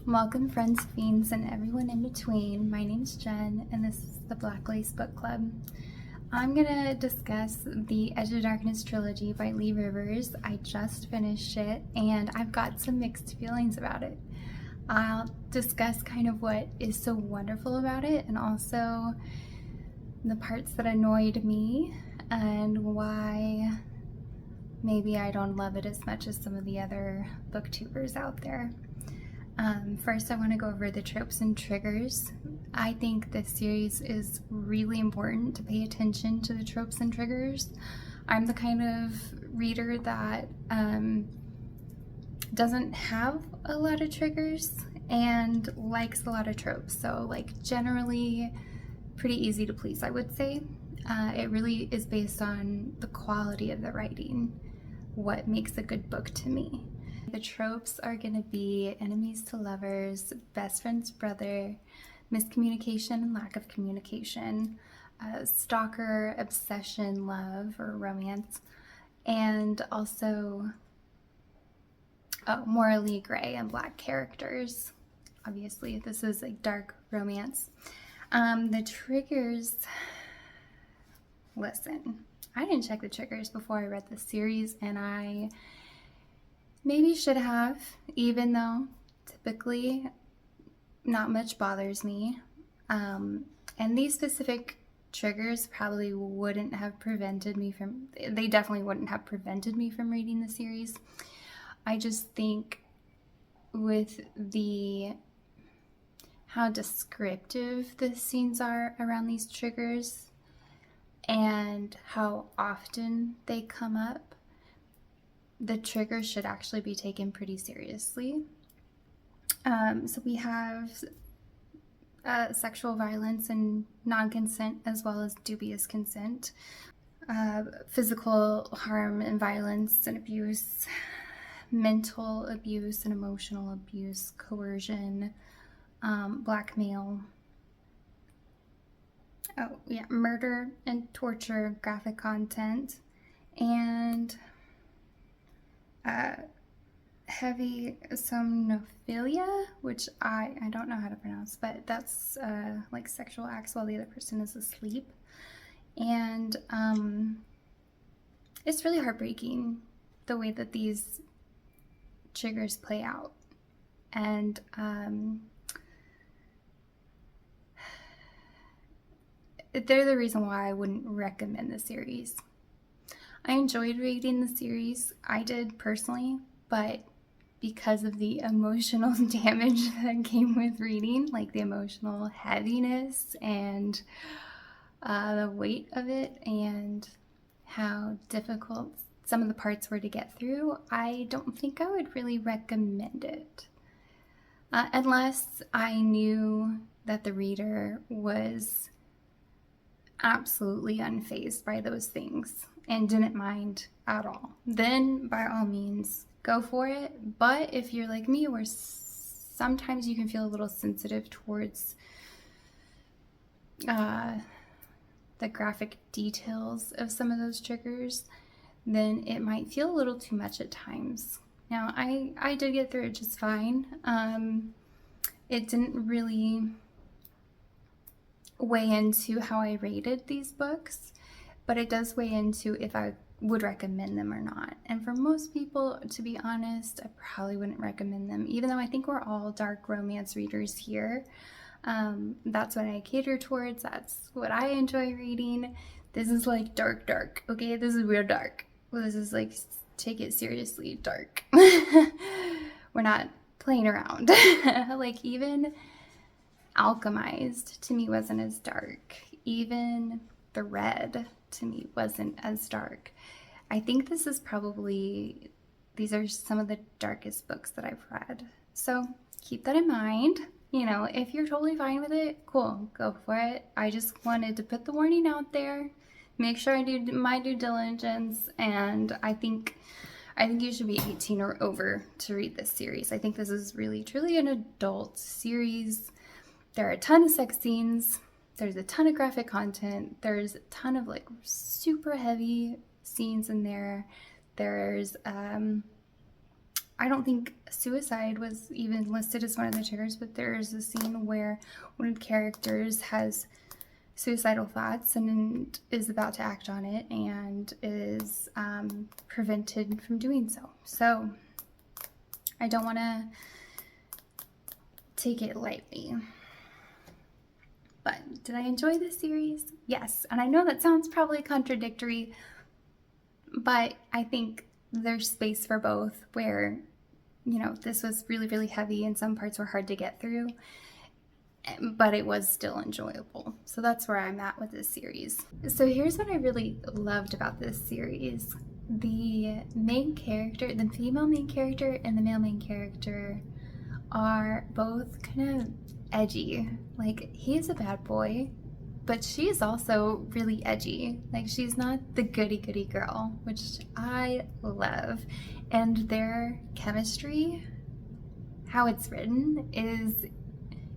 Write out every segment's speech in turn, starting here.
Welcome, friends, fiends, and everyone in between. My name's Jen, and this is the Black Lace Book Club. I'm gonna discuss the Edge of Darkness trilogy by Lee Rivers. I just finished it, and I've got some mixed feelings about it. I'll discuss kind of what is so wonderful about it, and also the parts that annoyed me, and why maybe I don't love it as much as some of the other booktubers out there. First, I want to go over the tropes and triggers. I think this series is really important to pay attention to the tropes and triggers. I'm the kind of reader that doesn't have a lot of triggers and likes a lot of tropes. So, like, generally pretty easy to please, I would say. It really is based on the quality of the writing, what makes a good book to me. The tropes are going to be enemies to lovers, best friend's brother, miscommunication and lack of communication, stalker, obsession, love, or romance, and also morally gray and black characters. Obviously, this is a dark romance. The triggers, listen, I didn't check the triggers before I read this series, and I maybe should have, even though typically not much bothers me. And these specific triggers probably wouldn't have prevented me from, they definitely wouldn't have prevented me from reading the series. I just think with how descriptive the scenes are around these triggers and how often they come up, the triggers should actually be taken pretty seriously. So we have sexual violence and non-consent, as well as dubious consent, physical harm and violence and abuse, mental abuse and emotional abuse, coercion, blackmail, murder and torture, graphic content, and heavy somnophilia, which I don't know how to pronounce, but that's like sexual acts while the other person is asleep. And it's really heartbreaking the way that these triggers play out. And they're the reason why I wouldn't recommend the series. I enjoyed reading the series, I did personally, but because of the emotional damage that came with reading, like the emotional heaviness and the weight of it and how difficult some of the parts were to get through, I don't think I would really recommend it. Unless I knew that the reader was absolutely unfazed by those things and didn't mind at all, then by all means go for it. But if you're like me, where sometimes you can feel a little sensitive towards the graphic details of some of those triggers, then it might feel a little too much at times. Now, I did get through it just fine. It didn't really weigh into how I rated these books, but it does weigh into if I would recommend them or not. And for most people, to be honest, I probably wouldn't recommend them, even though I think we're all dark romance readers here. That's what I cater towards. That's what I enjoy reading. This is like dark, okay? This is real dark. Well, this is like, take it seriously, dark. We're not playing around. Like, even Alchemized to me wasn't as dark. Even The Red to me wasn't as dark. I think these are some of the darkest books that I've read. So keep that in mind. You know, if you're totally fine with it, cool, go for it. I just wanted to put the warning out there, make sure I do my due diligence, and I think you should be 18 or over to read this series. I think this is really, truly an adult series. There are a ton of sex scenes. There's a ton of graphic content. There's a ton of like super heavy scenes in there. There's, I I don't think suicide was even listed as one of the triggers, but there is a scene where one of the characters has suicidal thoughts and is about to act on it and is prevented from doing so. So I don't want to take it lightly. But did I enjoy this series? Yes. And I know that sounds probably contradictory, but I think there's space for both where, you know, this was really, really heavy and some parts were hard to get through, but it was still enjoyable. So that's where I'm at with this series. So here's what I really loved about this series. The main character, the female main character and the male main character are both kind of edgy. Like, he's a bad boy, but she's also really edgy. Like, she's not the goody-goody girl, which I love. And their chemistry, how it's written, is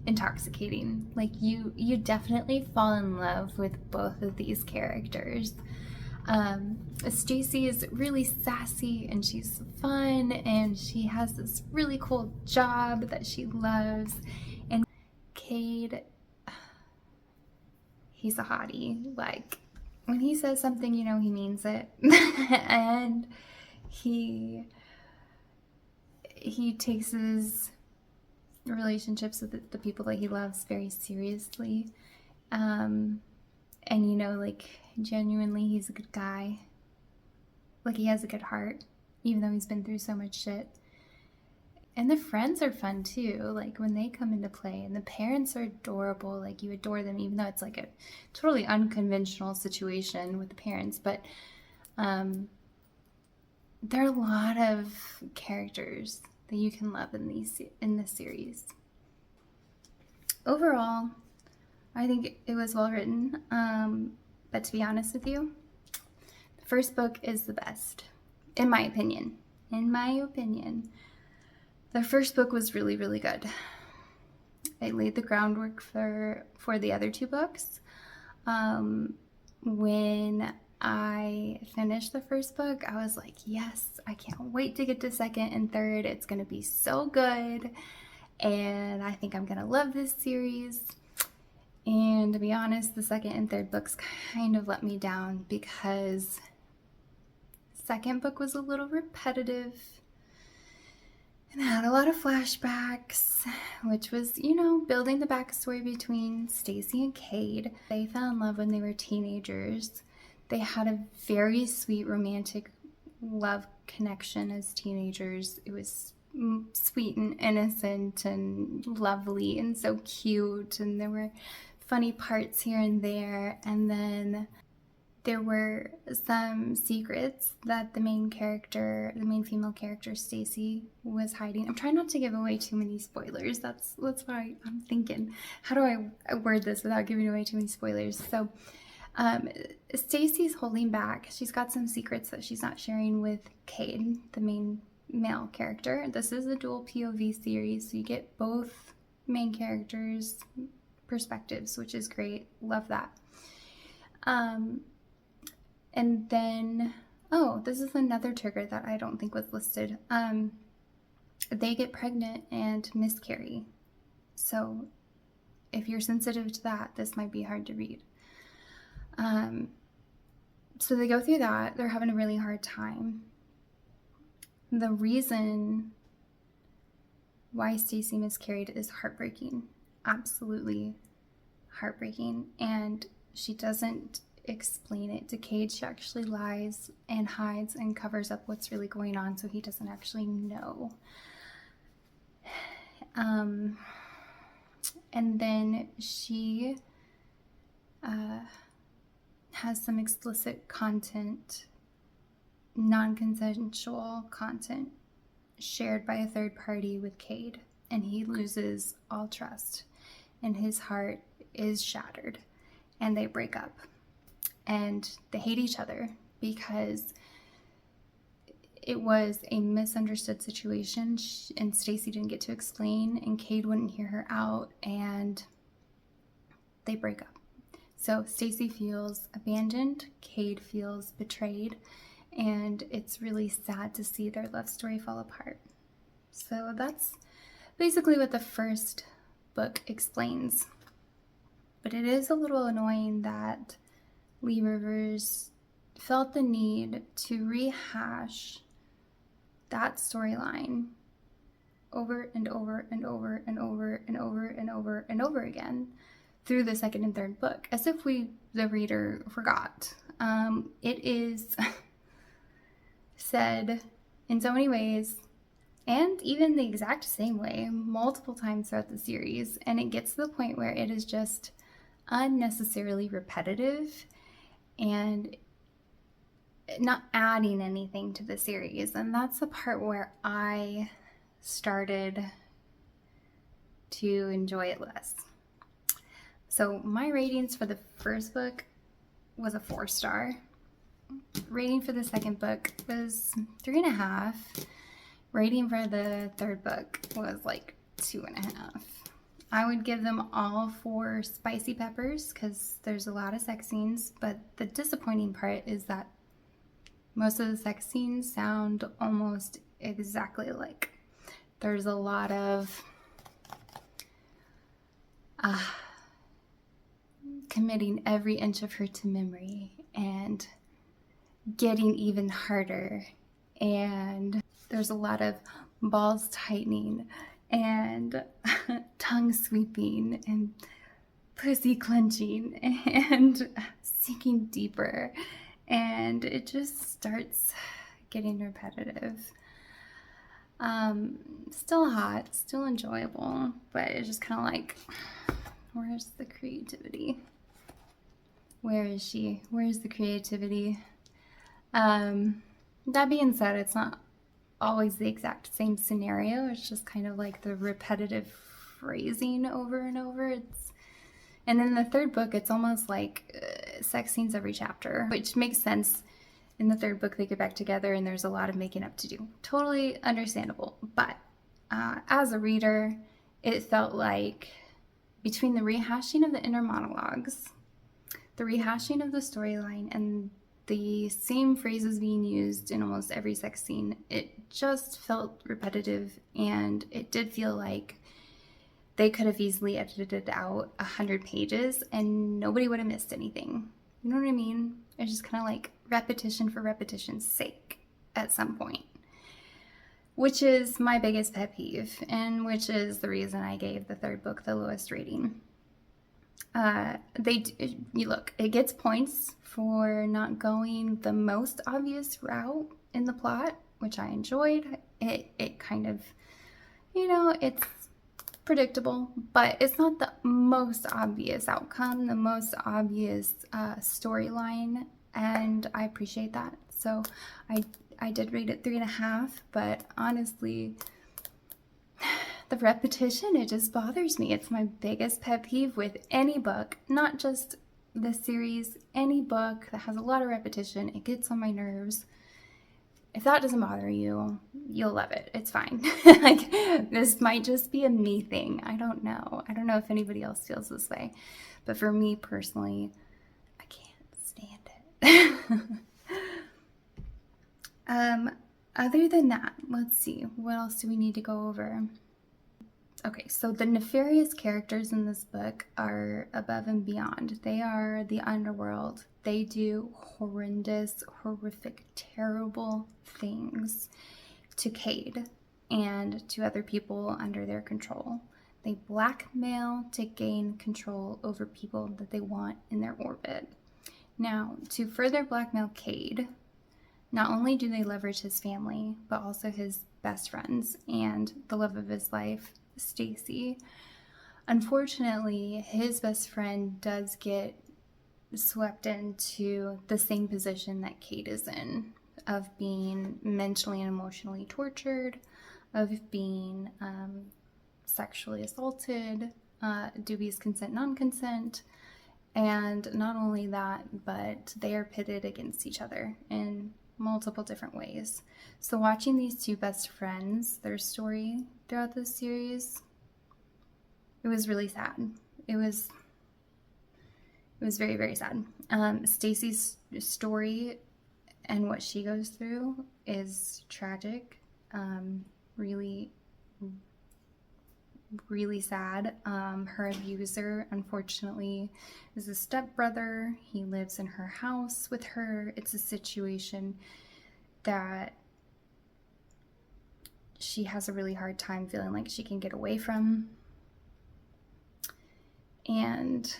intoxicating. Like, you definitely fall in love with both of these characters. Stacy is really sassy and she's fun and she has this really cool job that she loves. And Cade, he's a hottie. Like, when he says something, you know he means it. And he takes his relationships with the people that he loves very seriously. And you know, like, genuinely he's a good guy. Like, he has a good heart, even though he's been through so much shit. And the friends are fun too, like when they come into play, and the parents are adorable. Like, you adore them, even though it's like a totally unconventional situation with the parents. But there are a lot of characters that you can love in this series. Overall, I think it was well written, but to be honest with you, the first book is the best, in my opinion. In my opinion, the first book was really, really good. It laid the groundwork for the other two books. When I finished the first book, I was like, yes, I can't wait to get to second and third. It's going to be so good, and I think I'm going to love this series. And to be honest, the second and third books kind of let me down because the second book was a little repetitive and had a lot of flashbacks, which was, you know, building the backstory between Stacy and Cade. They fell in love when they were teenagers. They had a very sweet romantic love connection as teenagers. It was sweet and innocent and lovely and so cute, and there were funny parts here and there. And then there were some secrets that the main female character, Stacy, was hiding. I'm trying not to give away too many spoilers. That's why I'm thinking, how do I word this without giving away too many spoilers? So Stacy's holding back. She's got some secrets that she's not sharing with Cade, the main male character. This is a dual POV series, so you get both main characters' perspectives, which is great. Love that. And then, oh, this is another trigger that I don't think was listed. They get pregnant and miscarry. So if you're sensitive to that, this might be hard to read. So they go through that. They're having a really hard time. The reason why Stacy miscarried is heartbreaking. Absolutely heartbreaking. And she doesn't explain it to Cade. She actually lies and hides and covers up what's really going on, so he doesn't actually know. And then she has some explicit content, non-consensual content, shared by a third party with Cade, and he loses all trust, and his heart is shattered, and they break up. And they hate each other because it was a misunderstood situation, and Stacy didn't get to explain, and Cade wouldn't hear her out, and they break up. So Stacy feels abandoned, Cade feels betrayed, and it's really sad to see their love story fall apart. So that's basically what the first book explains. But it is a little annoying that Lee Rivers felt the need to rehash that storyline over and over and over and over and over and over and over again through the second and third book, as if we, the reader, forgot. It is said in so many ways, and even the exact same way, multiple times throughout the series, and it gets to the point where it is just unnecessarily repetitive and not adding anything to the series. And that's the part where I started to enjoy it less. So my ratings for the first book was a 4-star. Rating for the second book was 3.5. Rating for the third book was like 2.5. I would give them all 4 spicy peppers because there's a lot of sex scenes, but the disappointing part is that most of the sex scenes sound almost exactly alike. There's a lot of committing every inch of her to memory and getting even harder, and there's a lot of balls tightening and tongue sweeping and pussy clenching and sinking deeper, and it just starts getting repetitive. Still hot, still enjoyable, but it's just kind of like, where's the creativity? Where is she? Where's the creativity? That being said, it's not always the exact same scenario. It's just kind of like the repetitive phrasing over and over. And then the third book, it's almost like sex scenes every chapter, which makes sense. In the third book, they get back together and there's a lot of making up to do. Totally understandable. But as a reader, it felt like between the rehashing of the inner monologues, the rehashing of the storyline, and the same phrases being used in almost every sex scene, it just felt repetitive, and it did feel like they could have easily edited out 100 pages and nobody would have missed anything. You know what I mean? It's just kind of like repetition for repetition's sake at some point, which is my biggest pet peeve, and which is the reason I gave the third book the lowest rating. Look, it gets points for not going the most obvious route in the plot, which I enjoyed. It kind of, it's predictable, but it's not the most obvious outcome, the most obvious storyline, and I appreciate that. So I did rate it 3.5, but honestly, the repetition, it just bothers me. It's my biggest pet peeve with any book, not just the series, any book that has a lot of repetition. It gets on my nerves. If that doesn't bother you, you'll love it. It's fine. Like, this might just be a me thing. I don't know. I don't know if anybody else feels this way. But for me personally, I can't stand it. Other than that, let's see. What else do we need to go over? Okay, so the nefarious characters in this book are above and beyond. They are the underworld. They do horrendous, horrific, terrible things to Cade and to other people under their control. They blackmail to gain control over people that they want in their orbit. Now, to further blackmail Cade, not only do they leverage his family, but also his best friends and the love of his life, Stacy. Unfortunately, his best friend does get swept into the same position that Cade is in, of being mentally and emotionally tortured, of being sexually assaulted, dubious consent, non-consent, and not only that, but they are pitted against each other in multiple different ways. So watching these two best friends, their story throughout this series, it was really sad. It was very, very sad. Stacy's story and what she goes through is tragic, really really sad. Her abuser, unfortunately, is a stepbrother. He lives in her house with her. It's a situation that she has a really hard time feeling like she can get away from. And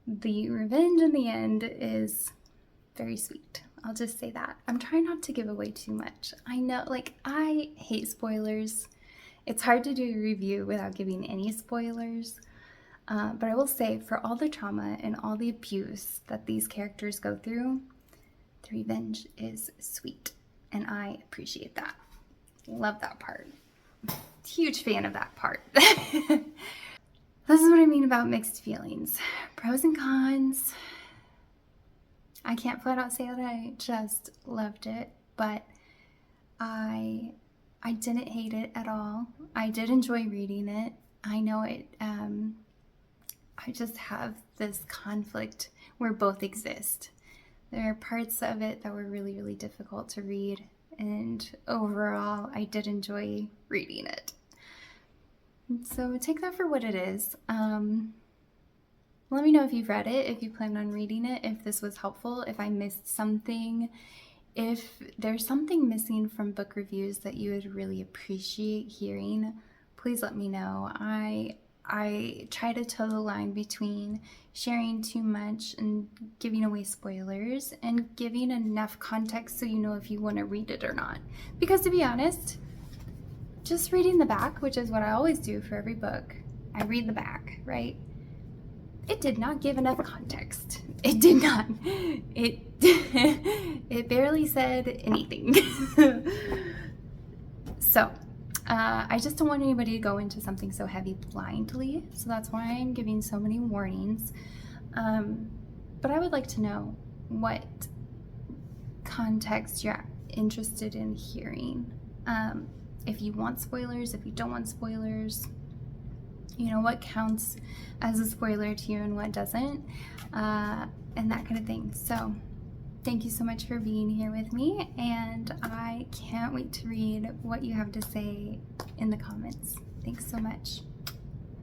the revenge in the end is very sweet. I'll just say that. I'm trying not to give away too much. I know, like, I hate spoilers. It's hard to do a review without giving any spoilers. But I will say, for all the trauma and all the abuse that these characters go through, the revenge is sweet. And I appreciate that. Love that part. Huge fan of that part. This is what I mean about mixed feelings. Pros and cons. I can't flat out say that I just loved it, but I didn't hate it at all. I did enjoy reading it. I know it, I just have this conflict where both exist. There are parts of it that were really, really difficult to read, and overall, I did enjoy reading it. So take that for what it is. Let me know if you've read it, if you plan on reading it, if this was helpful, if I missed something, if there's something missing from book reviews that you would really appreciate hearing, please let me know. I try to toe the line between sharing too much and giving away spoilers and giving enough context so you know if you want to read it or not. Because to be honest, just reading the back, which is what I always do for every book, I read the back, right? It did not give enough context. It did not. It barely said anything. So, I just don't want anybody to go into something so heavy blindly. So that's why I'm giving so many warnings. But I would like to know what context you're interested in hearing. If you want spoilers, if you don't want spoilers, you know, what counts as a spoiler to you and what doesn't, and that kind of thing. So thank you so much for being here with me, and I can't wait to read what you have to say in the comments. Thanks so much.